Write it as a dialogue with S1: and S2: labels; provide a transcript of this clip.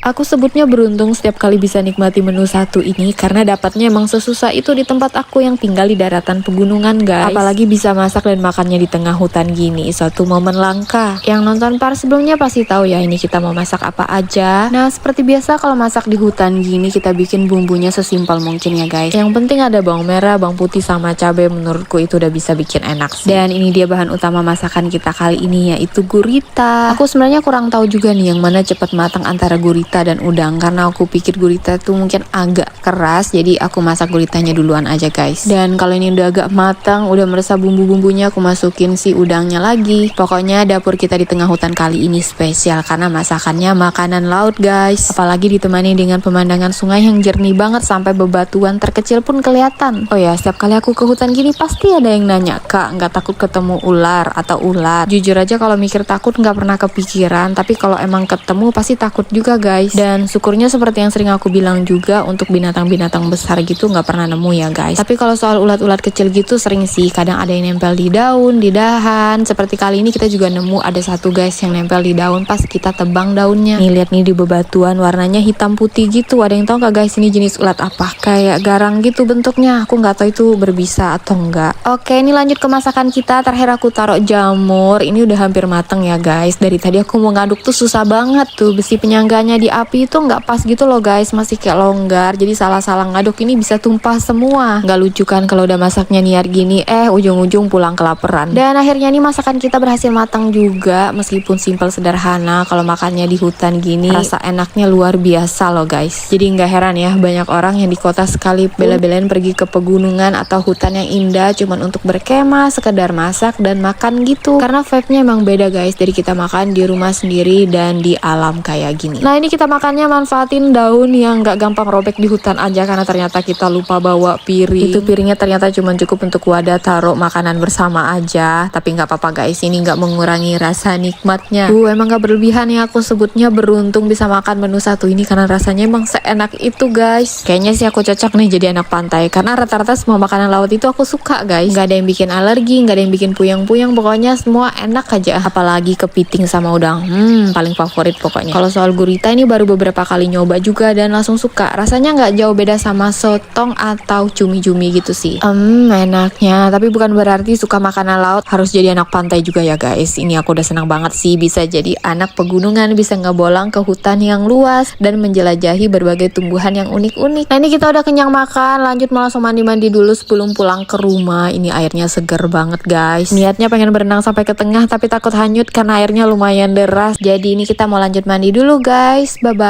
S1: Aku sebutnya beruntung setiap kali bisa nikmati menu satu ini karena dapatnya emang sesusah itu di tempat aku yang tinggal di daratan pegunungan guys. Apalagi bisa masak dan makannya di tengah hutan gini, suatu momen langka. Yang nonton part sebelumnya pasti tahu ya ini kita mau masak apa aja. Nah seperti biasa kalau masak di hutan gini kita bikin bumbunya sesimpel mungkin ya guys. Yang penting ada bawang merah, bawang putih sama cabai, menurutku itu udah bisa bikin enak sih. Dan ini dia bahan utama masakan kita kali ini yaitu gurita. Aku sebenarnya kurang tahu juga nih yang mana cepat matang antara gurita dan udang karena aku pikir gurita tuh mungkin agak keras, jadi aku masak guritanya duluan aja guys. Dan kalau ini udah agak matang, udah meresap bumbu-bumbunya, aku masukin si udangnya lagi. Pokoknya dapur kita di tengah hutan kali ini spesial karena masakannya makanan laut guys. Apalagi ditemani dengan pemandangan sungai yang jernih banget sampai bebatuan terkecil pun kelihatan. Oh ya, setiap kali aku ke hutan gini pasti ada yang nanya, "Kak, nggak takut ketemu ular atau ulat?" Jujur aja kalau mikir takut nggak pernah kepikiran, tapi kalau emang ketemu pasti takut juga guys. Dan syukurnya seperti yang sering aku bilang juga, untuk binatang-binatang besar gitu nggak pernah nemu ya guys. Tapi kalau soal ulat-ulat kecil gitu sering sih, kadang ada yang nempel di daun, di dahan. Seperti kali ini kita juga nemu ada satu guys yang nempel di daun pas kita tebang daunnya. Nih lihat nih di bebatuan warnanya hitam putih gitu. Ada yang tahu nggak guys ini jenis ulat apa? Kayak garang gitu bentuknya. Aku nggak tahu itu berbisa atau enggak. Oke, ini lanjut ke masakan kita. Terakhir aku taruh jamur. Ini udah hampir mateng ya guys. Dari tadi aku mau ngaduk tuh susah banget tuh, besi penyangganya di api itu nggak pas gitu loh guys, masih kayak longgar, jadi salah-salah ngaduk ini bisa tumpah semua. Nggak lucu kan kalau udah masaknya niat gini, ujung-ujung pulang kelaparan. Dan akhirnya nih masakan kita berhasil matang juga, meskipun simpel sederhana. Kalau makannya di hutan gini rasa enaknya luar biasa loh guys. Jadi nggak heran ya banyak orang yang di kota sekali bela-belain pergi ke pegunungan atau hutan yang indah cuman untuk berkemah, sekedar masak dan makan gitu. Karena vibe-nya emang beda guys dari kita makan di rumah sendiri dan di alam kayak gini. Nah ini kita makannya manfaatin daun yang gak gampang robek di hutan aja karena ternyata kita lupa bawa piring. Itu piringnya ternyata cuma cukup untuk wadah taruh makanan bersama aja. Tapi gak apa-apa guys, ini gak mengurangi rasa nikmatnya. Emang gak berlebihan ya, aku sebutnya beruntung bisa makan menu satu ini karena rasanya emang seenak itu guys. Kayaknya sih aku cocok nih jadi anak pantai karena rata-rata semua makanan laut itu aku suka guys. Gak ada yang bikin alergi, gak ada yang bikin puyeng-puyeng, pokoknya semua enak aja. Apalagi kepiting sama udang, paling favorit pokoknya. Kalau soal gurita ini baru beberapa kali nyoba juga dan langsung suka. Rasanya nggak jauh beda sama sotong atau cumi-cumi gitu sih. Enaknya. Tapi bukan berarti suka makanan laut harus jadi anak pantai juga ya guys. Ini aku udah senang banget sih bisa jadi anak pegunungan, bisa ngebolang ke hutan yang luas dan menjelajahi berbagai tumbuhan yang unik-unik. Nah ini kita udah kenyang makan, lanjut mau langsung mandi-mandi dulu sebelum pulang ke rumah. Ini airnya seger banget guys. Niatnya pengen berenang sampai ke tengah tapi takut hanyut karena airnya lumayan deras. Jadi ini kita mau lanjut mandi dulu guys. Bye bye.